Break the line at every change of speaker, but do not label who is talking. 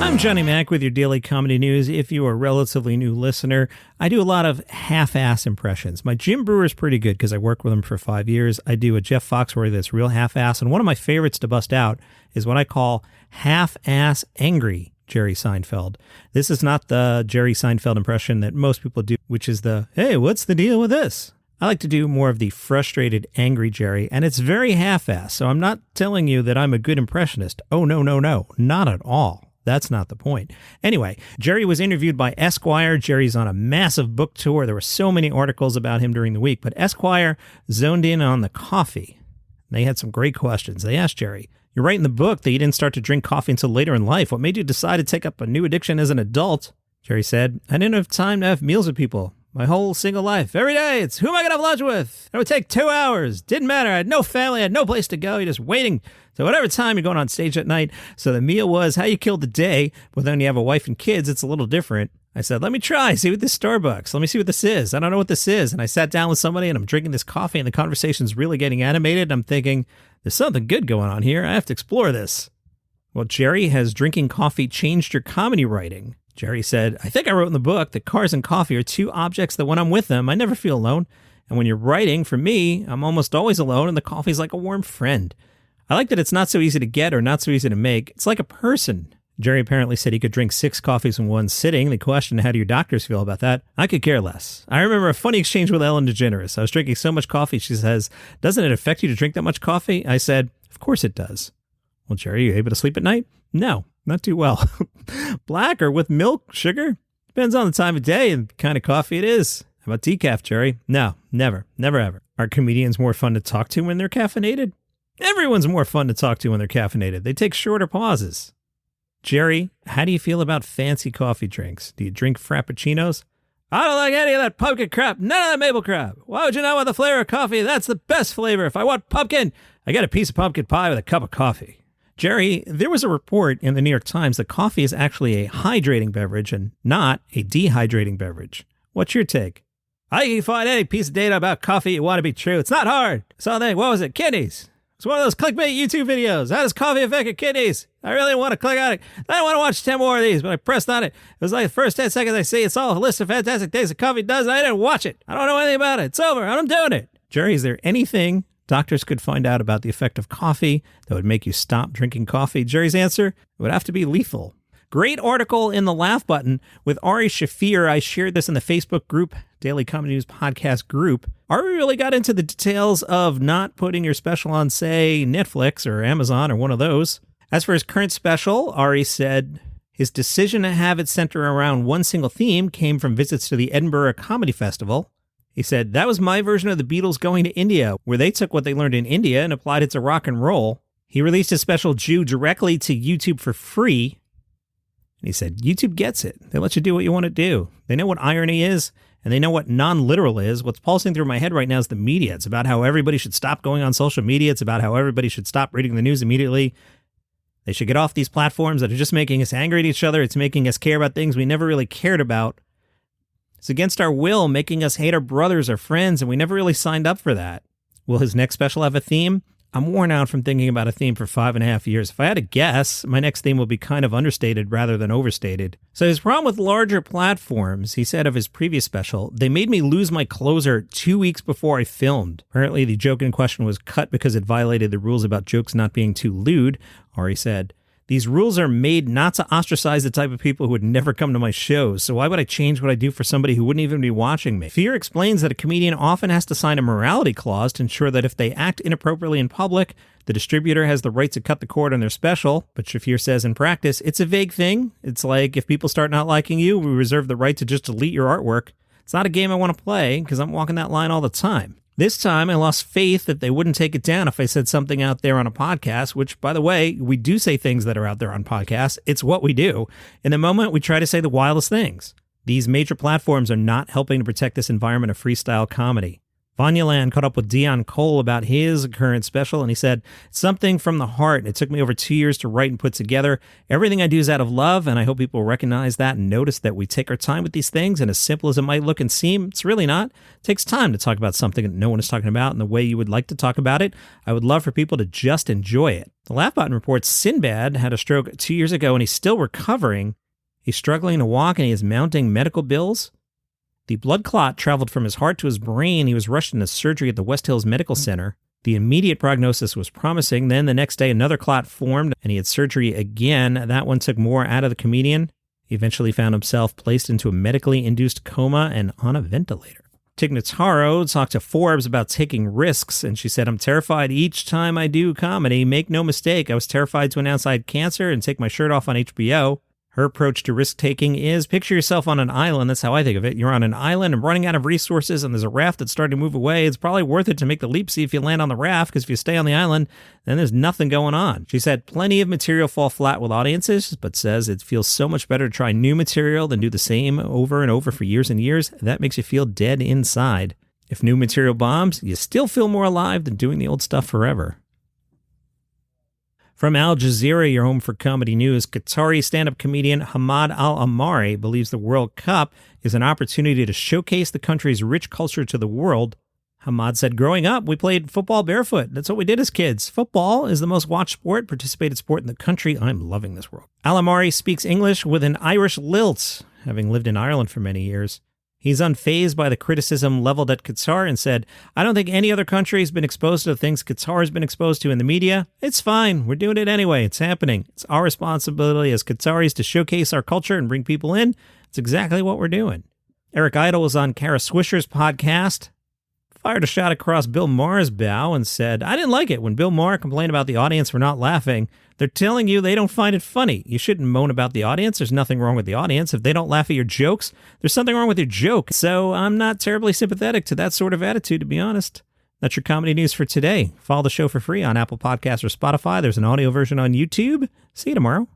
I'm Johnny Mac with your daily comedy news. If you are a relatively new listener, I do a lot of half-ass impressions. My Jim Brewer's pretty good because I worked with him for 5 years. I do a Jeff Foxworthy that's real half-ass, and one of my favorites to bust out is what I call half-ass angry Jerry Seinfeld. This is not the Jerry Seinfeld impression that most people do, which is the, hey, what's the deal with this? I like to do more of the frustrated, angry Jerry, and it's very half-ass, so I'm not telling you that I'm a good impressionist. Oh, no, not at all. That's not the point. Anyway, Jerry was interviewed by Esquire. Jerry's on a massive book tour. There were so many articles about him during the week, but Esquire zoned in on the coffee. They had some great questions. They asked Jerry, you're writing the book that you didn't start to drink coffee until later in life. What made you decide to take up a new addiction as an adult? Jerry said, I didn't have time to have meals with people. My whole single life. Every day, it's who am I going to have lunch with? It would take 2 hours. Didn't matter. I had no family. I had no place to go. You're just waiting. So whatever time you're going on stage at night. So the meal was how you killed the day. But then you have a wife and kids. It's a little different. I said, let me try. See what this Starbucks. Let me see what this is. I don't know what this is. And I sat down with somebody and I'm drinking this coffee and the conversation's really getting animated. I'm thinking, there's something good going on here. I have to explore this. Well, Jerry, has drinking coffee changed your comedy writing? Jerry said, I think I wrote in the book that cars and coffee are two objects that when I'm with them, I never feel alone. And when you're writing, for me, I'm almost always alone and the coffee's like a warm friend. I like that it's not so easy to get or not so easy to make. It's like a person. Jerry apparently said he could drink 6 coffees in one sitting. The question, how do your doctors feel about that? I could care less. I remember a funny exchange with Ellen DeGeneres. I was drinking so much coffee, she says, doesn't it affect you to drink that much coffee? I said, of course it does. Well, Jerry, are you able to sleep at night? No. Not too well. Black or with milk, sugar? Depends on the time of day and the kind of coffee it is. How about decaf, Jerry? No, never ever. Are comedians more fun to talk to when they're caffeinated? Everyone's more fun to talk to when they're caffeinated. They take shorter pauses. Jerry, how do you feel about fancy coffee drinks? Do you drink frappuccinos? I don't like any of that pumpkin crap. None of that maple crap. Why would you not want the flavor of coffee? That's the best flavor. If I want pumpkin, I get a piece of pumpkin pie with a cup of coffee. Jerry, there was a report in the New York Times that coffee is actually a hydrating beverage and not a dehydrating beverage. What's your take? I can find any piece of data about coffee you want to be true. It's not hard. So I think, what was it? Kidneys. It's one of those clickbait YouTube videos. How does coffee affect your kidneys? I really want to click on it. I don't want to watch 10 more of these, but I pressed on it. It was like the first 10 seconds I see it's all a list of fantastic things that coffee does. I didn't watch it. I don't know anything about it. It's over. I'm doing it. Jerry, is there anything doctors could find out about the effect of coffee that would make you stop drinking coffee? Jerry's answer, it would have to be lethal. Great article in the Laugh Button with Ari Shaffir. I shared this in the Facebook group, Daily Comedy News Podcast group. Ari really got into the details of not putting your special on, say, Netflix or Amazon or one of those. As for his current special, Ari said his decision to have it center around one single theme came from visits to the Edinburgh Comedy Festival. He said, that was my version of the Beatles going to India, where they took what they learned in India and applied it to rock and roll. He released his special Jew directly to YouTube for free. And he said, YouTube gets it. They let you do what you want to do. They know what irony is, and they know what non-literal is. What's pulsing through my head right now is the media. It's about how everybody should stop going on social media. It's about how everybody should stop reading the news immediately. They should get off these platforms that are just making us angry at each other. It's making us care about things we never really cared about. It's against our will, making us hate our brothers, our friends, and we never really signed up for that. Will his next special have a theme? I'm worn out from thinking about a theme for 5.5 years. If I had to guess, my next theme will be kind of understated rather than overstated. So his problem with larger platforms, he said of his previous special, they made me lose my closer 2 weeks before I filmed. Apparently the joke in question was cut because it violated the rules about jokes not being too lewd. Ari said, these rules are made not to ostracize the type of people who would never come to my shows, so why would I change what I do for somebody who wouldn't even be watching me? Fear explains that a comedian often has to sign a morality clause to ensure that if they act inappropriately in public, the distributor has the right to cut the cord on their special. But Shaffir says in practice, it's a vague thing. It's like if people start not liking you, we reserve the right to just delete your artwork. It's not a game I want to play because I'm walking that line all the time. This time, I lost faith that they wouldn't take it down if I said something out there on a podcast, which, by the way, we do say things that are out there on podcasts. It's what we do. In the moment, we try to say the wildest things. These major platforms are not helping to protect this environment of freestyle comedy. Vanyaland caught up with Dion Cole about his current special, and he said, "Something from the heart. It took me over 2 years to write and put together. Everything I do is out of love, and I hope people recognize that and notice that we take our time with these things, and as simple as it might look and seem, it's really not. It takes time to talk about something that no one is talking about in the way you would like to talk about it. I would love for people to just enjoy it." The Laugh Button reports Sinbad had a stroke 2 years ago, and he's still recovering. He's struggling to walk, and he is mounting medical bills. The blood clot traveled from his heart to his brain. He was rushed into surgery at the West Hills Medical Center. The immediate prognosis was promising. Then the next day, another clot formed, and he had surgery again. That one took more out of the comedian. He eventually found himself placed into a medically induced coma and on a ventilator. Tig Notaro talked to Forbes about taking risks, and she said, "I'm terrified each time I do comedy. Make no mistake, I was terrified to announce I had cancer and take my shirt off on HBO. Her approach to risk-taking is picture yourself on an island. That's how I think of it. You're on an island and running out of resources, and there's a raft that's starting to move away. It's probably worth it to make the leap, see if you land on the raft, because if you stay on the island, then there's nothing going on." She said plenty of material fall flat with audiences, but says it feels so much better to try new material than do the same over and over for years and years. That makes you feel dead inside. If new material bombs, you still feel more alive than doing the old stuff forever. From Al Jazeera, your home for comedy news, Qatari stand-up comedian Hamad Al-Amari believes the World Cup is an opportunity to showcase the country's rich culture to the world. Hamad said, "Growing up, we played football barefoot. That's what we did as kids. Football is the most watched sport, participated sport in the country. I'm loving this world." Al-Amari speaks English with an Irish lilt, having lived in Ireland for many years. He's unfazed by the criticism leveled at Qatar and said, "I don't think any other country has been exposed to the things Qatar has been exposed to in the media. It's fine. We're doing it anyway. It's happening. It's our responsibility as Qataris to showcase our culture and bring people in. It's exactly what we're doing." Eric Idle was on Kara Swisher's podcast, fired a shot across Bill Maher's bow and said, "I didn't like it when Bill Maher complained about the audience for not laughing. They're telling you they don't find it funny. You shouldn't moan about the audience. There's nothing wrong with the audience. If they don't laugh at your jokes, there's something wrong with your joke." So I'm not terribly sympathetic to that sort of attitude, to be honest. That's your comedy news for today. Follow the show for free on Apple Podcasts or Spotify. There's an audio version on YouTube. See you tomorrow.